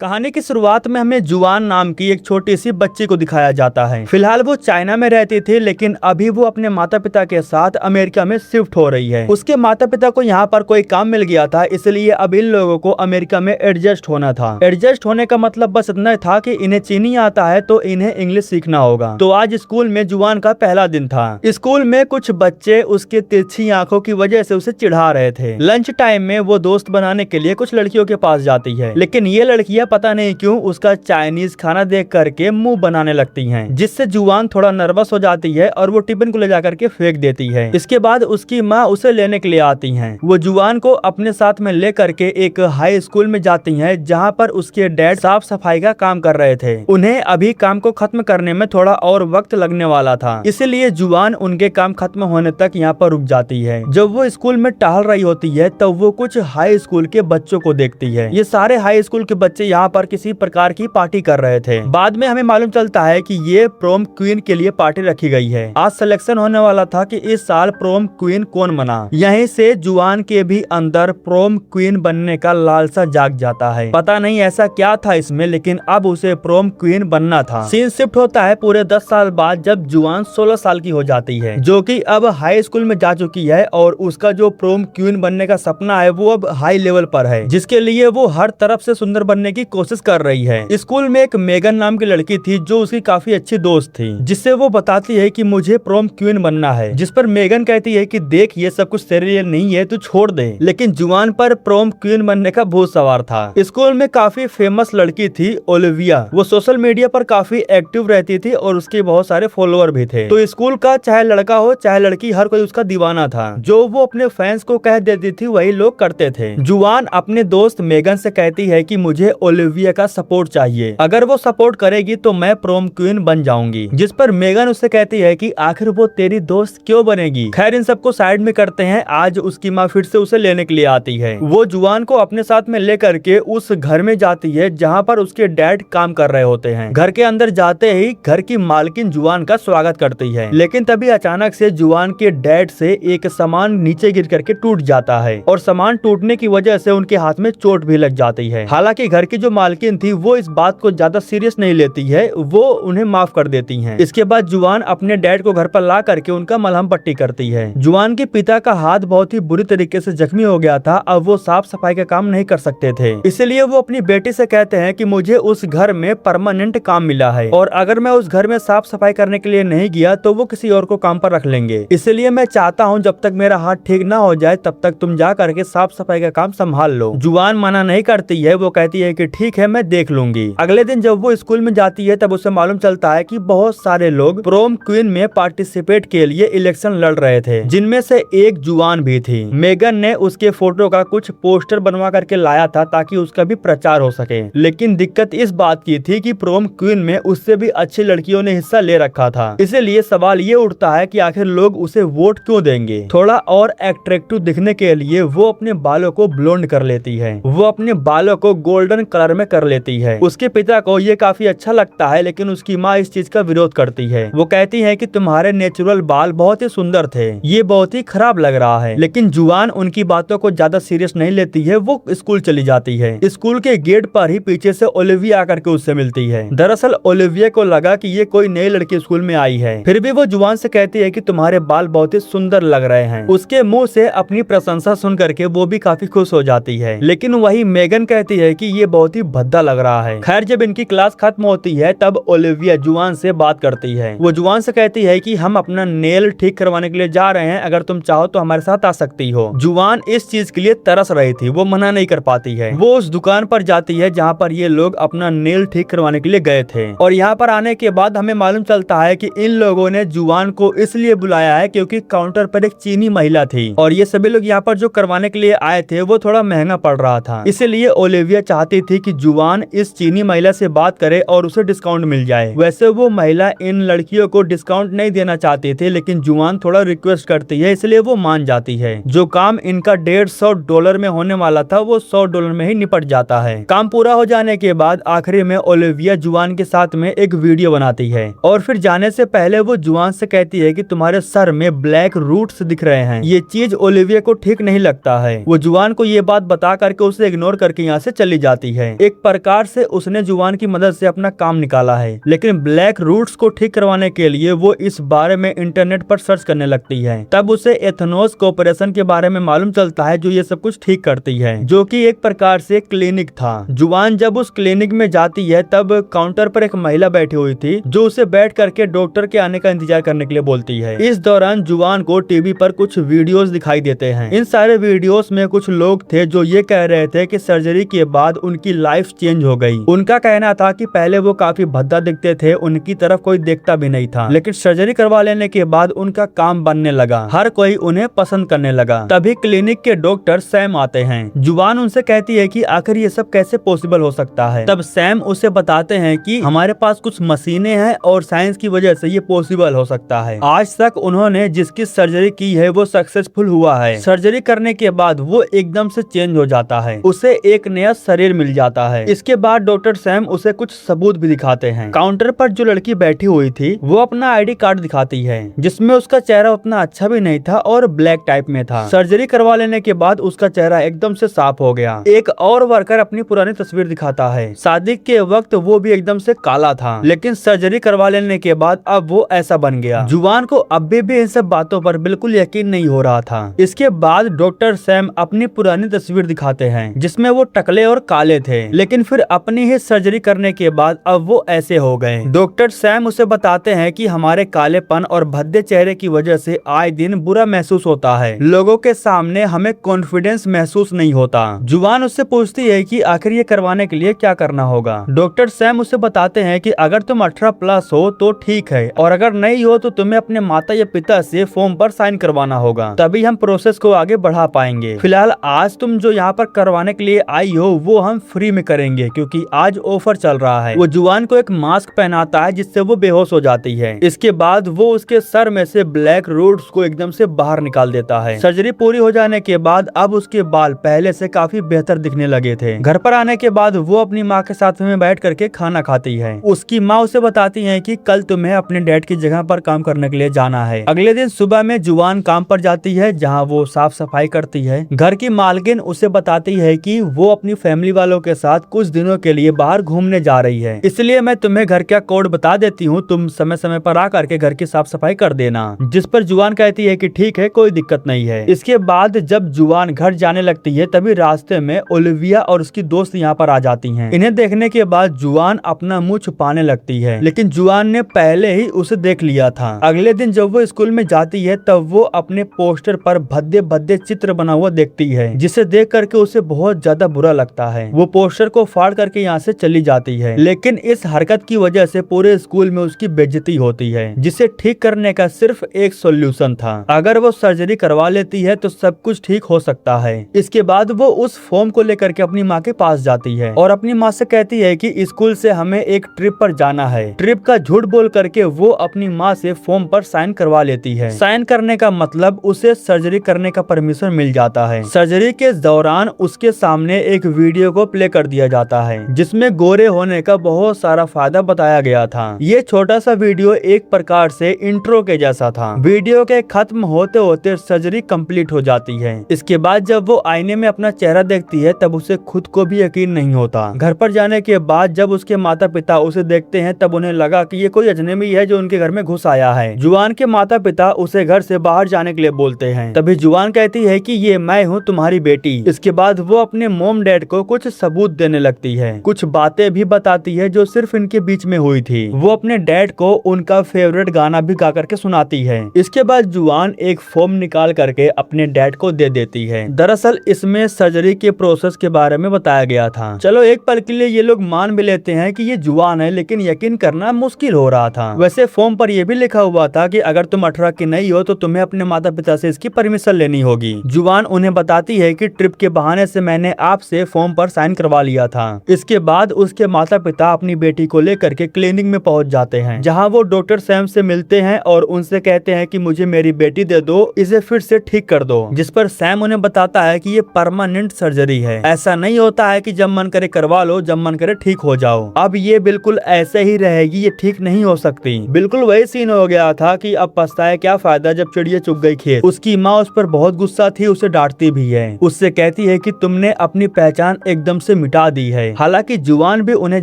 कहानी की शुरुआत में हमें जुआन नाम की एक छोटी सी बच्ची को दिखाया जाता है। फिलहाल वो चाइना में रहती थी, लेकिन अभी वो अपने माता पिता के साथ अमेरिका में शिफ्ट हो रही है। उसके माता पिता को यहाँ पर कोई काम मिल गया था, इसलिए अब इन लोगों को अमेरिका में एडजस्ट होना था। एडजस्ट होने का मतलब बस इतना था कि इन्हें चीनी आता है तो इन्हें इंग्लिश सीखना होगा। तो आज स्कूल में जुआन का पहला दिन था। स्कूल में कुछ बच्चे उसके तिरछी आंखों की वजह से उसे चिढ़ा रहे थे। लंच टाइम में वो दोस्त बनाने के लिए कुछ लड़कियों के पास जाती है, लेकिन ये लड़कियां पता नहीं क्यों उसका चाइनीज खाना देख करके मुंह बनाने लगती हैं, जिससे जुआन थोड़ा नर्वस हो जाती है और वो टिफिन को ले जाकर के फेंक देती है। इसके बाद उसकी माँ उसे लेने के लिए आती हैं। वो जुआन को अपने साथ में ले करके एक हाई स्कूल में जाती हैं, जहाँ पर उसके डैड साफ सफाई का काम कर रहे थे। उन्हें अभी काम को खत्म करने में थोड़ा और वक्त लगने वाला था, इसलिए जुआन उनके काम खत्म होने तक यहाँ पर रुक जाती है। जब वो स्कूल में टहल रही होती है तब वो कुछ हाई स्कूल के बच्चों को देखती है। ये सारे हाई स्कूल के बच्चे यहाँ पर किसी प्रकार की पार्टी कर रहे थे। बाद में हमें मालूम चलता है कि ये प्रोम क्वीन के लिए पार्टी रखी गई है। आज सिलेक्शन होने वाला था कि इस साल प्रोम क्वीन कौन बना। यहीं से जुआन के भी अंदर प्रोम क्वीन बनने का लालसा जाग जाता है। पता नहीं ऐसा क्या था इसमें, लेकिन अब उसे प्रोम क्वीन बनना था। सीन शिफ्ट होता है पूरे 10 साल बाद, जब जुआन 16 साल की हो जाती है, जो कि अब हाई स्कूल में जा चुकी है और उसका जो प्रोम क्वीन बनने का सपना है वो अब हाई लेवल पर है, जिसके लिए वो हर तरफ से सुंदर बनने की कोशिश कर रही है। स्कूल में एक मेगन नाम की लड़की थी जो उसकी काफी अच्छी दोस्त थी, जिससे वो बताती है कि मुझे प्रोम क्वीन बनना है, जिस पर मेगन कहती है कि देख ये सब कुछ तेरे लिए नहीं है, तू छोड़ दे। लेकिन जुआन पर प्रोम क्वीन बनने का भूत सवार था। स्कूल में काफी फेमस लड़की थी ओलिविया। वो सोशल मीडिया पर काफी एक्टिव रहती थी और उसके बहुत सारे फॉलोअर भी थे। तो स्कूल का चाहे लड़का हो चाहे लड़की, हर कोई उसका दीवाना था। जो वो अपने फैंस को कह देती थी वही लोग करते थे। जुआन अपने दोस्त मेगन से कहती है कि मुझे ओलिविया का सपोर्ट चाहिए, अगर वो सपोर्ट करेगी तो मैं प्रोम क्वीन बन जाऊंगी। जिस पर मेगन उससे कहती है कि आखिर वो तेरी दोस्त क्यों बनेगी। खैर इन सबको साइड में करते हैं। आज उसकी माँ फिर से उसे लेने के लिए आती है। वो जुआन को अपने साथ में लेकर के उस घर में जाती है जहाँ पर उसके डैड काम कर रहे होते हैं। घर के अंदर जाते ही घर की मालकिन जुआन का स्वागत करती है, लेकिन तभी अचानक से जुआन के डैड से एक सामान नीचे गिर करके टूट जाता है और सामान टूटने की वजह से उनके हाथ में चोट भी लग जाती है। हालांकि घर की जो मालकिन थी वो इस बात को ज्यादा सीरियस नहीं लेती है, वो उन्हें माफ कर देती हैं। इसके बाद जुआन अपने डैड को घर पर ला करके उनका मलहम पट्टी करती है। जुआन के पिता का हाथ बहुत ही बुरी तरीके से जख्मी हो गया था। अब वो साफ सफाई का काम नहीं कर सकते थे, इसलिए वो अपनी बेटी से कहते हैं कि मुझे उस घर में परमानेंट काम मिला है और अगर मैं उस घर में साफ सफाई करने के लिए नहीं गया तो वो किसी और को काम पर रख लेंगे। इसलिए मैं चाहता हूँ जब तक मेरा हाथ ठीक ना हो जाए तब तक तुम जा करके साफ सफाई का काम संभाल लो। जुआन मना नहीं करती है, वो कहती है कि ठीक है मैं देख लूंगी। अगले दिन जब वो स्कूल में जाती है तब उसे मालूम चलता है कि बहुत सारे लोग प्रोम क्वीन में पार्टिसिपेट के लिए इलेक्शन लड़ रहे थे, जिनमें से एक जुआन भी थी। मेगन ने उसके फोटो का कुछ पोस्टर बनवा करके लाया था ताकि उसका भी प्रचार हो सके, लेकिन दिक्कत इस बात की थी कि प्रोम क्वीन में उससे भी अच्छी लड़कियों ने हिस्सा ले रखा था। इसलिए सवाल ये उठता है कि आखिर लोग उसे वोट क्यों देंगे। थोड़ा और अट्रैक्टिव दिखने के लिए वो अपने बालों को ब्लोंड कर लेती है, वो अपने बालों को गोल्डन कलर में कर लेती है। उसके पिता को ये काफी अच्छा लगता है, लेकिन उसकी माँ इस चीज का विरोध करती है। वो कहती है कि तुम्हारे नेचुरल बाल बहुत ही सुंदर थे, ये बहुत ही खराब लग रहा है। लेकिन जुआन उनकी बातों को ज्यादा सीरियस नहीं लेती है। वो स्कूल चली जाती है। स्कूल के गेट पर ही पीछे से ओलिविया आकर के उससे मिलती है। दरअसल ओलिविया को लगा कि ये कोई नई लड़की स्कूल में आई है, फिर भी वो जुआन से कहती है कि तुम्हारे बाल बहुत ही सुंदर लग रहे हैं। उसके मुंह से अपनी प्रशंसा सुन करके वो भी काफी खुश हो जाती है, लेकिन वही मेगन कहती है कि ये बहुत ही भद्दा लग रहा है। खैर जब इनकी क्लास खत्म होती है तब ओलिविया जुआन से बात करती है। वो जुआन से कहती है कि हम अपना नेल ठीक करवाने के लिए जा रहे हैं, अगर तुम चाहो तो हमारे साथ आ सकती हो। जुआन इस चीज के लिए तरस रही थी, वो मना नहीं कर पाती है। वो उस दुकान पर जाती है जहाँ पर ये लोग अपना नेल ठीक करवाने के लिए गए थे, और यहाँ पर आने के बाद हमें मालूम चलता है कि इन लोगों ने जुआन को इसलिए बुलाया है क्योंकि काउंटर पर एक चीनी महिला थी और ये सभी लोग यहाँ पर जो करवाने के लिए आए थे वो थोड़ा महंगा पड़ रहा था। इसलिए ओलिविया चाहती थी कि जुआन इस चीनी महिला से बात करे और उसे डिस्काउंट मिल जाए। वैसे वो महिला इन लड़कियों को डिस्काउंट नहीं देना चाहती थी, लेकिन जुआन थोड़ा रिक्वेस्ट करती है, इसलिए वो मान जाती है। जो काम इनका $150 में होने वाला था वो $100 में ही निपट जाता है। काम पूरा हो जाने के बाद आखिरी में ओलिविया जुआन के साथ में एक वीडियो बनाती है और फिर जाने से पहले वो जुआन से कहती है कि तुम्हारे सर में ब्लैक रूट्स दिख रहे हैं। ये चीज ओलिविया को ठीक नहीं लगता है। वो जुआन को ये बात बता करके उसे इग्नोर करके यहाँ से चली जाती है। एक प्रकार से उसने जुवान की मदद से अपना काम निकाला है, लेकिन ब्लैक रूट्स को ठीक करवाने के लिए वो इस बारे में इंटरनेट पर सर्च करने लगती है। तब उसे एथनोस कॉर्पोरेशन के बारे में मालूम चलता है जो ये सब कुछ ठीक करती है, जो कि एक प्रकार से क्लिनिक था। जुवान जब उस क्लिनिक में जाती है तब काउंटर पर एक महिला बैठी हुई थी जो उसे बैठ करके डॉक्टर के आने का इंतजार करने के लिए बोलती है। इस दौरान जुवान को टीवी पर कुछ वीडियोस दिखाई देते हैं। इन सारे वीडियोस में कुछ लोग थे जो ये कह रहे थे कि सर्जरी के बाद उनकी लाइफ चेंज हो गई। उनका कहना था कि पहले वो काफी भद्दा दिखते थे, उनकी तरफ कोई देखता भी नहीं था, लेकिन सर्जरी करवा लेने के बाद उनका काम बनने लगा, हर कोई उन्हें पसंद करने लगा। तभी क्लिनिक के डॉक्टर सैम आते हैं। जुवान उनसे कहती है कि आखिर ये सब कैसे पॉसिबल हो सकता है। तब सैम उसे बताते हैं कि हमारे पास कुछ मशीनें हैं और साइंस की वजह से ये पॉसिबल हो सकता है। आज तक उन्होंने जिसकी सर्जरी की है वो सक्सेसफुल हुआ है। सर्जरी करने के बाद वो एकदम से चेंज हो जाता है, उसे एक नया शरीर मिल जाता है। इसके बाद डॉक्टर सैम उसे कुछ सबूत भी दिखाते हैं। काउंटर पर जो लड़की बैठी हुई थी वो अपना आईडी कार्ड दिखाती है, जिसमें उसका चेहरा उतना अच्छा भी नहीं था और ब्लैक टाइप में था। सर्जरी करवा लेने के बाद उसका चेहरा एकदम से साफ हो गया। एक और वर्कर अपनी पुरानी तस्वीर दिखाता है। शादी के वक्त वो भी एकदम से काला था, लेकिन सर्जरी करवा लेने के बाद अब वो ऐसा बन गया। जुवान को अभी भी इन सब बातों पर बिल्कुल यकीन नहीं हो रहा था। इसके बाद डॉक्टर सैम अपनी पुरानी तस्वीर दिखाते हैं, जिसमें वो टकले और काले थे, लेकिन फिर अपनी ही सर्जरी करने के बाद अब वो ऐसे हो गए। डॉक्टर सैम उसे बताते हैं कि हमारे कालेपन और भद्दे चेहरे की वजह से आए दिन बुरा महसूस होता है, लोगों के सामने हमें कॉन्फिडेंस महसूस नहीं होता। जुवान उससे पूछती है कि आखिर ये करवाने के लिए क्या करना होगा। डॉक्टर सैम उसे बताते हैं कि अगर तुम 18+ हो तो ठीक है, और अगर नहीं हो तो तुम्हें अपने माता या पिता से फॉर्म पर साइन करवाना होगा, तभी हम प्रोसेस को आगे बढ़ा पाएंगे। फिलहाल आज तुम जो यहाँ पर करवाने के लिए आई हो वो हम फ्री में करेंगे, क्योंकि आज ऑफर चल रहा है। वो जुवान को एक मास्क पहनाता है जिससे वो बेहोश हो जाती है। इसके बाद वो उसके सर में से ब्लैक रूट्स को एकदम से बाहर निकाल देता है। सर्जरी पूरी हो जाने के बाद अब उसके बाल पहले से काफी बेहतर दिखने लगे थे। घर पर आने के बाद वो अपनी माँ के साथ में बैठ करके खाना खाती है। उसकी माँ उसे बताती है कि कल तुम्हें अपने डैड की जगह पर काम करने के लिए जाना है। अगले दिन सुबह में जुवान काम पर जाती है, जहाँ वो साफ सफाई करती है। घर की मालकिन उसे बताती है कि वो अपनी फैमिली वालों के साथ कुछ दिनों के लिए बाहर घूमने जा रही है, इसलिए मैं तुम्हें घर का कोड बता देती हूँ, तुम समय समय पर आ करके घर की साफ सफाई कर देना। जिस पर जुवान कहती है कि ठीक है, कोई दिक्कत नहीं है। इसके बाद जब जुवान घर जाने लगती है तभी रास्ते में ओलिविया और उसकी दोस्त यहाँ पर आ जाती हैं। इन्हें देखने के बाद जुवान अपना मुंह छुपाने लगती है, लेकिन जुवान ने पहले ही उसे देख लिया था। अगले दिन जब वो स्कूल में जाती है तब वो अपने पोस्टर पर भद्दे भद्दे चित्र बना हुआ देखती है, जिसे देख करके उसे बहुत ज्यादा बुरा लगता है। वो पोस्टर को फाड़ करके यहाँ से चली जाती है, लेकिन इस हरकत की वजह से पूरे स्कूल में उसकी बेइज्जती होती है, जिसे ठीक करने का सिर्फ एक सॉल्यूशन था। अगर वो सर्जरी करवा लेती है तो सब कुछ ठीक हो सकता है। इसके बाद वो उस फॉर्म को लेकर के अपनी माँ के पास जाती है और अपनी माँ से कहती है कि स्कूल से हमें एक ट्रिप पर जाना है। ट्रिप का झूठ बोल करके वो अपनी माँ से फॉर्म पर साइन करवा लेती है। साइन करने का मतलब उसे सर्जरी करने का परमिशन मिल जाता है। सर्जरी के दौरान उसके सामने एक वीडियो को प्ले कर दिया जाता है, जिसमें गोरे होने का बहुत सारा फायदा बताया गया था। ये छोटा सा वीडियो एक प्रकार से इंट्रो के जैसा था। वीडियो के खत्म होते होते सर्जरी कंप्लीट हो जाती है। इसके बाद जब वो आईने में अपना चेहरा देखती है तब उसे खुद को भी यकीन नहीं होता। घर पर जाने के बाद जब उसके माता पिता उसे देखते हैं तब उन्हें लगा कि ये कोई अजनबी है जो उनके घर में घुस आया है। जुवान के माता पिता उसे घर से बाहर जाने के लिए बोलते हैं। तभी जुवान कहती है कि ये मैं हूँ तुम्हारी बेटी। इसके बाद वो अपने मोम डैड को कुछ सबूत देने लगती है, कुछ बातें भी बताती है जो सिर्फ इनके बीच में हुई थी। वो अपने डैड को उनका फेवरेट गाना भी गा करके सुनाती है। इसके बाद जुवान एक फॉर्म निकाल करके अपने डैड को दे देती है। दरअसल इसमें सर्जरी के प्रोसेस के बारे में बताया गया था। चलो एक पल के लिए ये लोग मान भी लेते हैं कि ये जुवान है, लेकिन यकीन करना मुश्किल हो रहा था। वैसे फॉर्म पर यह भी लिखा हुआ था कि अगर तुम 18 की नहीं हो तो तुम्हें अपने माता पिता से इसकी परमिशन लेनी होगी। जुवान उन्हें बताती है कि ट्रिप के बहाने से मैंने आपसे फॉर्म पर साइन करवा लिया था। इसके बाद उसके माता पिता अपनी बेटी को लेकर के क्लिनिक में पहुंच जाते हैं, जहां वो डॉक्टर सैम से मिलते हैं और उनसे कहते हैं कि मुझे मेरी बेटी दे दो, इसे फिर से ठीक कर दो। जिस पर सैम उन्हें बताता है कि ये परमानेंट सर्जरी है, ऐसा नहीं होता है कि जब मन करे करवा लो, जब मन करे ठीक हो जाओ। अब ये बिल्कुल ऐसे ही रहेगी, ये ठीक नहीं हो सकती। बिल्कुल वही सीन हो गया था कि अब पछताए क्या फायदा जब चिड़िया चुग गई खेत। उसकी माँ उस पर बहुत गुस्सा थी, उसे डांटती भी है, उससे कहती है कि तुमने अपनी पहचान एकदम से उसे मिटा दी है। हालांकि जुआन भी उन्हें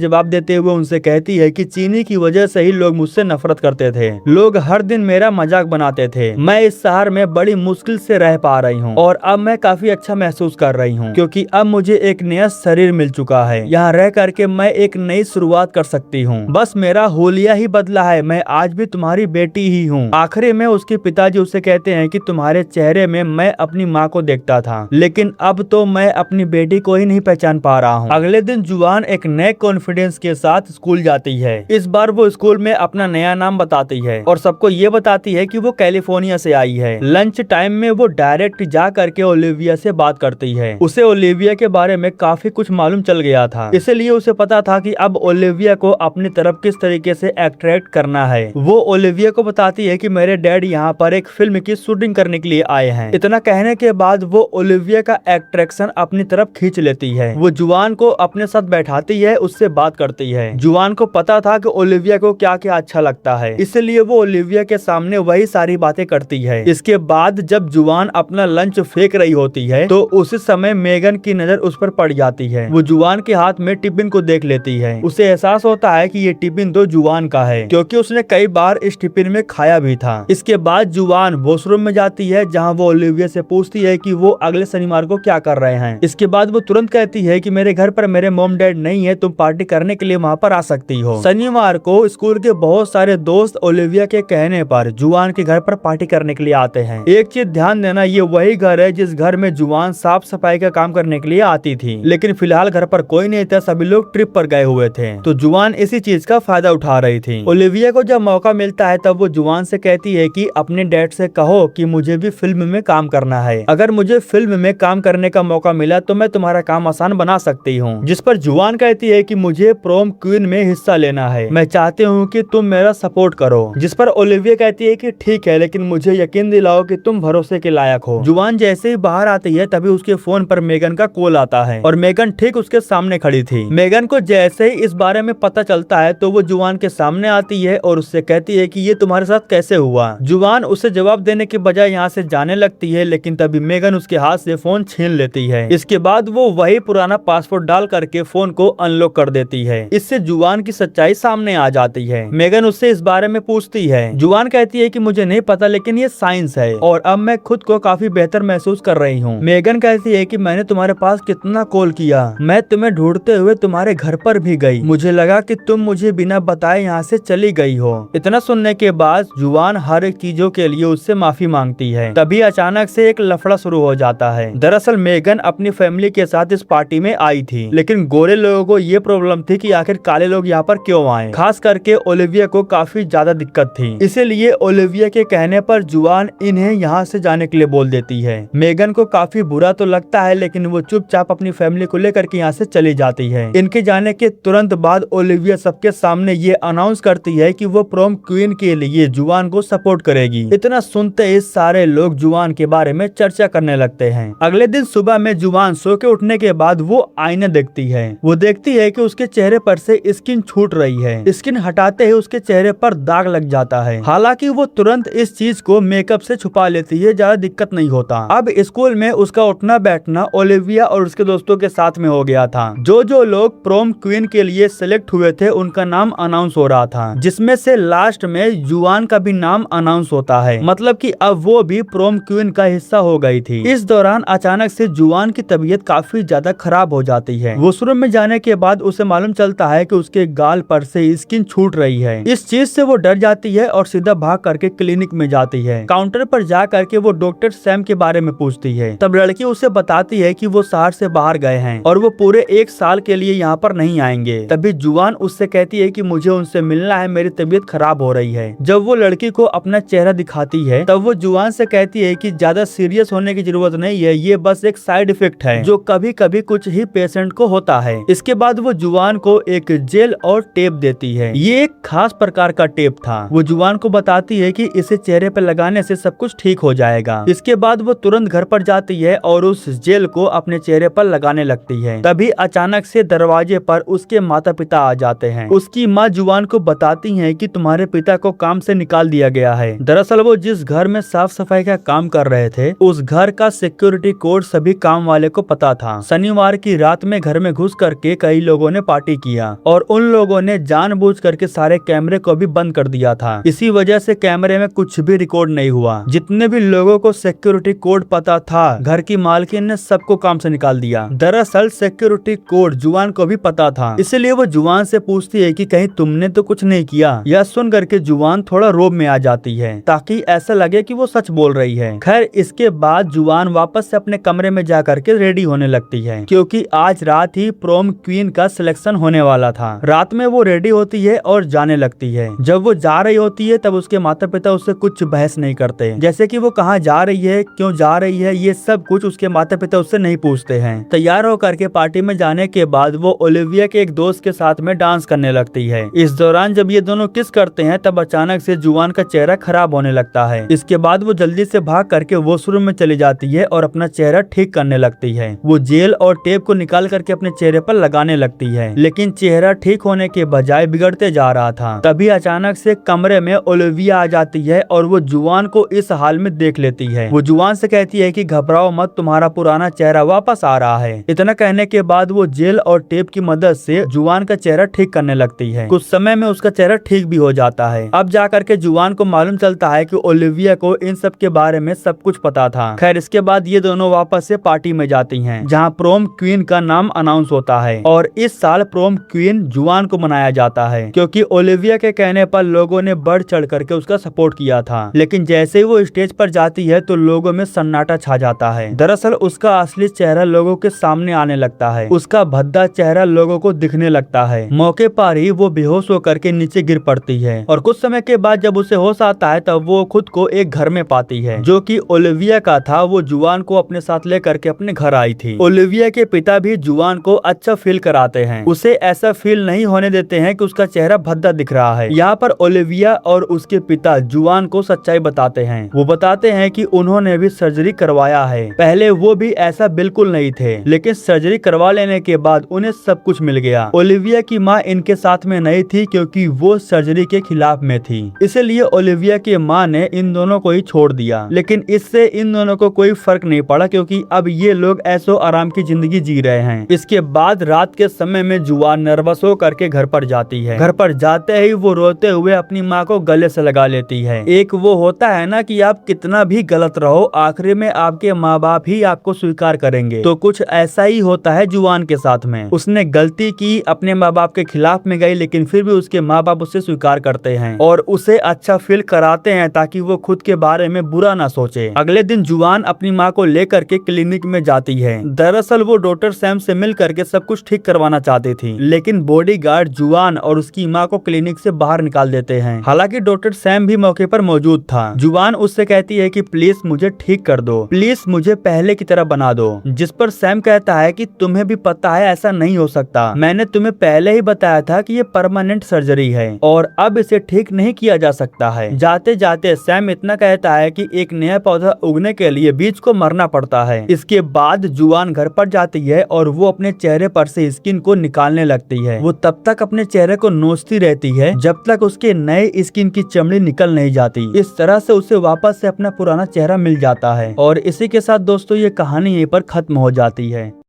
जवाब देते हुए उनसे कहती है कि चीनी की वजह से ही लोग मुझसे नफरत करते थे, लोग हर दिन मेरा मजाक बनाते थे। मैं इस शहर में बड़ी मुश्किल से रह पा रही हूँ और अब मैं काफी अच्छा महसूस कर रही हूँ क्योंकि अब मुझे एक नया शरीर मिल चुका है। यहाँ रह करके मैं एक नई शुरुआत कर सकती हूँ। बस मेरा होलिया ही बदला है, मैं आज भी तुम्हारी बेटी ही हूँ। आखिरी में उसके पिताजी उसे कहते हैं कि तुम्हारे चेहरे में मैं अपनी माँ को देखता था, लेकिन अब तो मैं अपनी बेटी को ही नहीं पहचान पा रहा हूँ। अगले दिन जुआन एक नए कॉन्फिडेंस के साथ स्कूल जाती है। इस बार वो स्कूल में अपना नया नाम बताती है और सबको ये बताती है कि वो कैलिफोर्निया से आई है। लंच टाइम में वो डायरेक्ट जा करके ओलिविया से बात करती है। उसे ओलिविया के बारे में काफी कुछ मालूम चल गया था, इसलिए उसे पता था कि अब ओलिविया को अपनी तरफ किस तरीके से अट्रैक्ट करना है। वो ओलिविया को बताती है कि मेरे डैड यहाँ पर एक फिल्म की शूटिंग करने के लिए आए हैं। इतना कहने के बाद वो ओलिविया का अट्रैक्शन अपनी तरफ खींच लेती है। वो जुआन को अपने साथ बैठाती है, उससे बात करती है। जुआन को पता था कि ओलिविया को क्या क्या अच्छा लगता है, इसलिए वो ओलिविया के सामने वही सारी बातें करती है। इसके बाद जब जुआन अपना लंच फेंक रही होती है तो उसी समय मेगन की नजर उस पर पड़ जाती है। वो जुआन के हाथ में टिफिन को देख लेती है। उसे एहसास होता है कि ये टिफिन तो जुआन का है क्योंकि उसने कई बार इस टिफिन में खाया भी था। इसके बाद जुआन वॉशरूम में जाती है जहाँ वो ओलिविया से पूछती है कि वो अगले शनिवार को क्या कर रहे हैं। इसके बाद वो तुरंत कहती है कि मेरे घर पर मेरे मॉम डैड नहीं है, तुम पार्टी करने के लिए वहाँ पर आ सकती हो। शनिवार को स्कूल के बहुत सारे दोस्त ओलिविया के कहने पर जुआन के घर पर पार्टी करने के लिए आते हैं। एक चीज ध्यान देना, ये वही घर है जिस घर में जुआन साफ सफाई का काम करने के लिए आती थी, लेकिन फिलहाल घर पर कोई नहीं था, सभी लोग ट्रिप पर गए हुए थे। तो जुआन इसी चीज का फायदा उठा रही थी। ओलिविया को जब मौका मिलता है तब वो जुआन से कहती है कि अपने डैड से कहो कि मुझे भी फिल्म में काम करना है। अगर मुझे फिल्म में काम करने का मौका मिला तो मैं तुम्हारा काम आसान बना सकती हूँ। जिस पर जुआन कहती है कि मुझे प्रोम क्वीन में हिस्सा लेना है, मैं चाहती हूँ कि तुम मेरा सपोर्ट करो। जिस पर ओलिविया कहती है कि ठीक है, लेकिन मुझे यकीन दिलाओ कि तुम भरोसे के लायक हो। जुआन जैसे ही बाहर आती है तभी उसके फोन पर मेगन का कॉल आता है और मेगन ठीक उसके सामने खड़ी थी। मेगन को जैसे ही इस बारे में पता चलता है तो वो जुआन के सामने आती है और उससे कहती है कि ये तुम्हारे साथ कैसे हुआ। जुआन उसे जवाब देने के बजाय यहाँ से जाने लगती है, लेकिन तभी मेगन उसके हाथ से फोन छीन लेती है। इसके बाद वो वही पुराना पासवर्ड डाल करके फोन को अनलॉक कर देती है। इससे जुआन की सच्चाई सामने आ जाती है। मेगन उससे इस बारे में पूछती है। जुआन कहती है कि मुझे नहीं पता, लेकिन ये साइंस है और अब मैं खुद को काफी बेहतर महसूस कर रही हूँ। मेगन कहती है कि मैंने तुम्हारे पास कितना कॉल किया, मैं तुम्हें ढूंढते हुए तुम्हारे घर पर भी गई, मुझे लगा कि तुम मुझे बिना बताए यहाँ से चली गई हो। इतना सुनने के बाद जुआन हर एक चीजों के लिए उससे माफी मांगती है। तभी अचानक से एक लफड़ा शुरू हो जाता है। दरअसल मेगन अपनी फैमिली के साथ इस पार्टी में आई थी, लेकिन गोरे लोगों को ये प्रॉब्लम थी कि आखिर काले लोग यहाँ पर क्यों आए। खास करके ओलिविया को काफी ज्यादा दिक्कत थी, इसीलिए ओलिविया के कहने पर जुआन इन्हें यहाँ से जाने के लिए बोल देती है। मेगन को काफी बुरा तो लगता है, लेकिन वो चुपचाप अपनी फैमिली को लेकर के यहाँ से चली जाती है। इनके जाने के तुरंत बाद ओलिविया सबके सामने ये अनाउंस करती है कि वो प्रोम क्वीन के लिए जुआन को सपोर्ट करेगी। इतना सुनते ही सारे लोग जुआन के बारे में चर्चा करने लगते हैं। अगले दिन सुबह में जुआन सो के उठने के बाद वो आईना देखती है। वो देखती है कि उसके चेहरे पर से स्किन छूट रही है। स्किन हटाते ही उसके चेहरे पर दाग लग जाता है। हालांकि वो तुरंत इस चीज को मेकअप से छुपा लेती है, ज्यादा दिक्कत नहीं होता। अब स्कूल में उसका उठना बैठना ओलिविया और उसके दोस्तों के साथ में हो गया था। जो जो लोग प्रोम क्वीन के लिए सिलेक्ट हुए थे उनका नाम अनाउंस हो रहा था, जिसमें से लास्ट में जुआन का भी नाम अनाउंस होता है। मतलब कि अब वो भी प्रोम क्वीन का हिस्सा हो गई थी। इस दौरान अचानक से जुआन की तबीयत काफी ज्यादा खराब हो जाती है। वॉशरूम में जाने के बाद उसे मालूम चलता है कि उसके गाल पर से स्किन छूट रही है। इस चीज से वो डर जाती है और सीधा भाग करके क्लिनिक में जाती है। काउंटर पर जा करके वो डॉक्टर सैम के बारे में पूछती है। तब लड़की उसे बताती है कि वो शहर से बाहर गए हैं और वो पूरे 1 साल के लिए यहाँ पर नहीं आएंगे। तभी जुआन उससे कहती है कि मुझे उनसे मिलना है, मेरी तबीयत खराब हो रही है। जब वो लड़की को अपना चेहरा दिखाती है तब वो जुआन से कहती है कि ज्यादा सीरियस होने की जरूरत नहीं है, ये बस एक साइड इफेक्ट है जो कभी कभी कुछ ही पेशेंट को होता है। इसके बाद वो जुआन को एक जेल और टेप देती है। ये एक खास प्रकार का टेप था। वो जुआन को बताती है कि इसे चेहरे पर लगाने से सब कुछ ठीक हो जाएगा। इसके बाद वो तुरंत घर पर जाती है और उस जेल को अपने चेहरे पर लगाने लगती है। तभी अचानक से दरवाजे पर उसके माता पिता आ जाते हैं। उसकी माँ जुआन को बताती है कि तुम्हारे पिता को काम से निकाल दिया गया है। दरअसल वो जिस घर में साफ सफाई का काम कर रहे थे उस घर का सिक्योरिटी कोड सभी काम वाले को पता था। शनिवार की रात में घर में घुस करके कई लोगों ने पार्टी किया और उन लोगों ने जानबूझ करके सारे कैमरे को भी बंद कर दिया था। इसी वजह से कैमरे में कुछ भी रिकॉर्ड नहीं हुआ। जितने भी लोगों को सिक्योरिटी कोड पता था, घर की मालकिन ने सबको काम से निकाल दिया। दरअसल सिक्योरिटी कोड जुआन को भी पता था, इसलिए वो जुआन से पूछती है कि कहीं तुमने तो कुछ नहीं किया। यह सुन करके जुआन थोड़ा रोब में आ जाती है ताकि ऐसा लगे कि वो सच बोल रही है। खैर इसके बाद जुआन वापस से अपने कमरे में जा करके रेडी होने लगती है क्योंकि आज रात ही प्रोम क्वीन का सिलेक्शन होने वाला था। रात में वो रेडी होती है और जाने लगती है। जब वो जा रही होती है तब उसके माता पिता उससे कुछ बहस नहीं करते, जैसे कि वो कहाँ जा रही है, क्यों जा रही है, ये सब कुछ उसके माता पिता उससे नहीं पूछते हैं। तैयार होकर के पार्टी में जाने के बाद वो ओलिविया के एक दोस्त के साथ में डांस करने लगती है। इस दौरान जब ये दोनों किस करते हैं तब अचानक से जुआन का चेहरा खराब होने लगता है। इसके बाद वो जल्दी से भाग करके वॉशरूम में चली जाती है और अपना चेहरा ठीक करने लगती है। वो जेल और टेप को निकाल करके अपने चेहरे पर लगाने लगती है, लेकिन चेहरा ठीक होने के बजाय बिगड़ते जा रहा था। तभी अचानक से कमरे में ओलिविया आ जाती है और वो जुआन को इस हाल में देख लेती है। वो जुआन से कहती है कि घबराओ मत, तुम्हारा पुराना चेहरा वापस आ रहा है। इतना कहने के बाद वो जेल और टेप की मदद से जुआन का चेहरा ठीक करने लगती है। कुछ समय में उसका चेहरा ठीक भी हो जाता है। अब जाकर के जुआन को मालूम चलता है कि ओलिविया को इन सब के बारे में सब कुछ पता था। खैर इसके बाद ये दोनों वापस से पार्टी में जाती हैं, जहां प्रोम क्वीन का नाम अनाउंस होता है और इस साल प्रोम क्वीन जुआन को मनाया जाता है क्योंकि ओलिविया के कहने पर लोगों ने बढ़ चढ़ करके उसका सपोर्ट किया था। लेकिन जैसे ही वो स्टेज पर जाती है तो लोगों में सन्नाटा छा जाता है। दरअसल उसका असली चेहरा लोगों के सामने आने लगता है। उसका भद्दा चेहरा लोगों को दिखने लगता है। मौके पर ही वो बेहोश होकर के नीचे गिर पड़ती है और कुछ समय के बाद जब उसे होश आता है तब वो खुद को एक घर में पाती है जो कि ओलिविया का था। वो जुआन को अपने साथ लेकर के अपने घर आई थी। ओलिविया के पिता भी जुआन को अच्छा फील कराते हैं, उसे ऐसा फील नहीं होने देते हैं कि उसका चेहरा भद्दा दिख रहा है। यहाँ पर ओलिविया और उसके पिता जुआन को सच्चाई बताते हैं। वो बताते हैं कि उन्होंने भी सर्जरी करवाया है। पहले वो भी ऐसा बिल्कुल नहीं थे, लेकिन सर्जरी करवा लेने के बाद उन्हें सब कुछ मिल गया। ओलिविया की माँ इनके साथ में नहीं थी क्योंकि वो सर्जरी के खिलाफ में थी, इसलिए ओलिविया की माँ ने इन दोनों को ही छोड़ दिया। लेकिन इससे इन दोनों को कोई फर्क नहीं पड़ा क्योंकि अब ये लोग ऐसो आराम की जिंदगी जी रहे हैं। इसके बाद रात के समय में जुआन नर्वस हो करके घर पर जाती है। घर पर जाते ही वो रोते हुए अपनी माँ को गले से लगा लेती है। एक वो होता है ना कि आप कितना भी गलत रहो, आखिर में आपके माँ बाप ही आपको स्वीकार करेंगे। तो कुछ ऐसा ही होता है जुआन के साथ में। उसने गलती की, अपने माँ बाप के खिलाफ में गई, लेकिन फिर भी उसके माँ बाप उसे स्वीकार करते हैं और उसे अच्छा फील कराते हैं ताकि वो खुद के बारे में बुरा ना सोचे। अगले दिन जुआन अपनी माँ को लेकर के क्लिनिक में जाती है। दरअसल वो डॉक्टर सैम से मिल करके सब कुछ ठीक करवाना चाहती थी, लेकिन बॉडीगार्ड जुआन और उसकी माँ को क्लिनिक से बाहर निकाल देते हैं। हालांकि डॉक्टर सैम भी मौके पर मौजूद था। जुआन उससे कहती है कि प्लीज मुझे ठीक कर दो, प्लीज मुझे पहले की तरह बना दो। जिस पर सैम कहता है कि तुम्हें भी पता है ऐसा नहीं हो सकता, मैंने तुम्हें पहले ही बताया था कि ये परमानेंट सर्जरी है और अब इसे ठीक नहीं किया जा सकता है। जाते जाते सैम इतना कहता है कि एक नया पौधा उगने के लिए बीज को मरना पड़ता है। इसके बाद जुआन घर पर जाती है और वो अपने चेहरे पर से स्किन को निकालने लगती है। वो तब तक अपने चेहरे को नोचती रहती है जब तक उसके नए स्किन की चमड़ी निकल नहीं जाती। इस तरह से उसे वापस से अपना पुराना चेहरा मिल जाता है। और इसी के साथ दोस्तों ये कहानी यहीं पर खत्म हो जाती है।